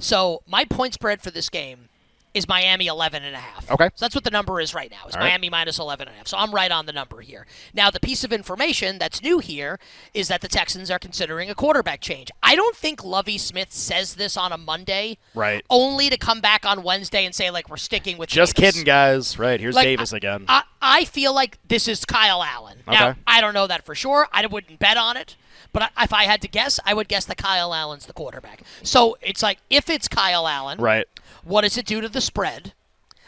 So my point spread for this game is Miami 11.5. Okay. So that's what the number is right now. It's Miami minus 11.5. So I'm right on the number here. Now, the piece of information that's new here is that the Texans are considering a quarterback change. I don't think Lovie Smith says this on a Monday. Right. Only to come back on Wednesday and say, like, we're sticking with Just Davis. kidding, guys. Right, here's Like, Davis again. I feel like this is Kyle Allen. Now, Okay. I don't know that for sure. I wouldn't bet on it. But if I had to guess, I would guess that Kyle Allen's the quarterback. So it's like, if it's Kyle Allen, Right. what does it do to the spread?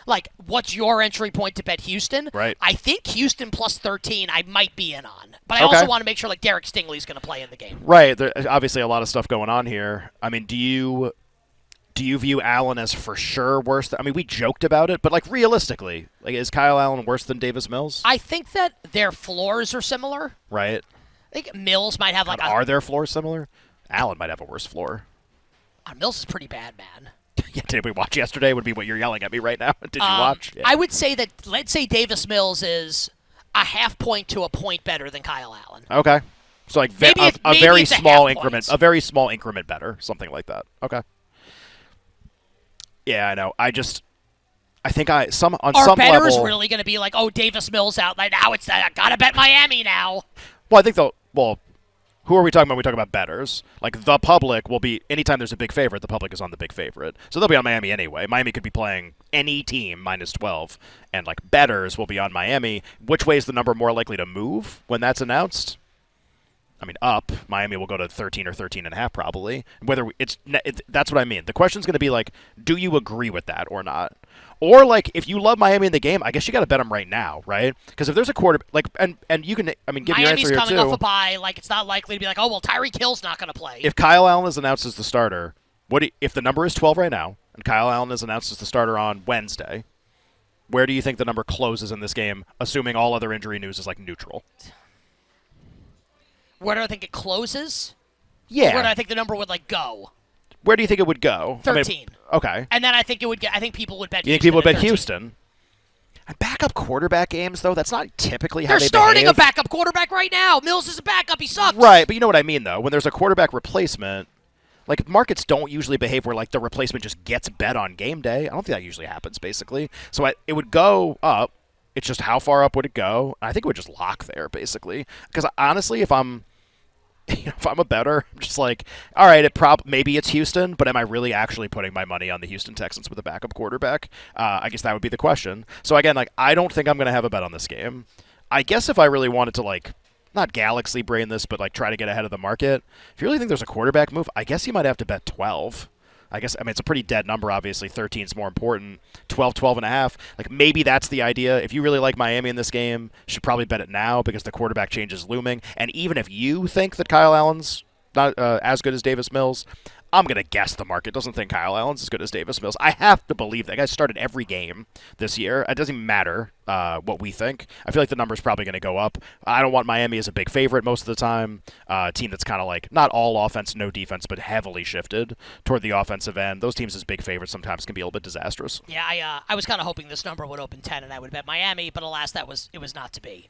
Like, what's your entry point to bet Houston? Right. I think Houston plus 13 I might be in on. But I Okay. also want to make sure, like, Derek Stingley's going to play in the game. Right. There's obviously a lot of stuff going on here. I mean, do you view Allen as for sure worse? I mean, we joked about it, but, like, realistically, like, is Kyle Allen worse than Davis Mills? I think that their floors are similar. Right. I think Mills might have, like, Are their floors similar? Allen might have a worse floor. Mills is pretty bad, man. Yeah, did we watch yesterday? Would be what you're yelling at me right now. Did you watch? Yeah. I would say that, let's say Davis Mills is a half point to a point better than Kyle Allen. Okay. So like Maybe a very it's a small half increment, point. a very small increment better, something like that. Okay. Yeah, I know. I think on Are some bettors level, really going to be like, oh, Davis Mills out? Like, now it's I got to bet Miami now. well, I think who are we talking about? We talk about bettors. Like the public will be anytime there's a big favorite, the public is on the big favorite, so they'll be on Miami anyway. Miami could be playing any team minus 12, and like bettors will be on Miami. Which way is the number more likely to move when that's announced? I mean, up. Miami will go to 13 or 13.5 probably. Whether that's what I mean. The question's going to be like, do you agree with that or not? Or like, if you love Miami in the game, I guess you got to bet them right now, right? Because if there's a quarter, like, and you can, I mean, give your Miami's answer here coming too. off a bye. Like, it's not likely to be like, oh, well, Tyreek Hill's not going to play. If Kyle Allen is announced as the starter, if the number is 12 right now, and Kyle Allen is announced as the starter on Wednesday, where do you think the number closes in this game, assuming all other injury news is like neutral? Where do I think it closes? Yeah. Where do I think the number would, like, go? Where do you think it would go? 13. Okay. And then I think it would get. I think people would bet. You think Houston people would at bet 13. Houston? And backup quarterback games, though, that's not typically how They're they starting behave. a backup quarterback right now. Mills is a backup. He sucks. Right, but you know what I mean, though. When there's a quarterback replacement, like, markets don't usually behave where, like, the replacement just gets bet on game day. I don't think that usually happens, basically. So it would go up. It's just how far up would it go? I think it would just lock there, basically. Because, honestly, if I'm a bettor, I'm just like, all right, maybe it's Houston, but am I really actually putting my money on the Houston Texans with a backup quarterback? I guess that would be the question. So again, like, I don't think I'm going to have a bet on this game. I guess if I really wanted to, like, not galaxy brain this, but like try to get ahead of the market, if you really think there's a quarterback move, I guess you might have to bet 12. I mean, it's a pretty dead number, obviously. 13 is more important. 12, 12.5. Like, maybe that's the idea. If you really like Miami in this game, you should probably bet it now because the quarterback change is looming. And even if you think that Kyle Allen's not as good as Davis Mills, I'm going to guess the market doesn't think Kyle Allen's as good as Davis Mills. I have to believe that guy started every game this year. It doesn't even matter what we think. I feel like the number's probably going to go up. I don't want Miami as a big favorite most of the time. A team that's kind of like not all offense, no defense, but heavily shifted toward the offensive end. Those teams as big favorites sometimes can be a little bit disastrous. Yeah, I was kind of hoping this number would open 10 and I would bet Miami, but alas, it was not to be.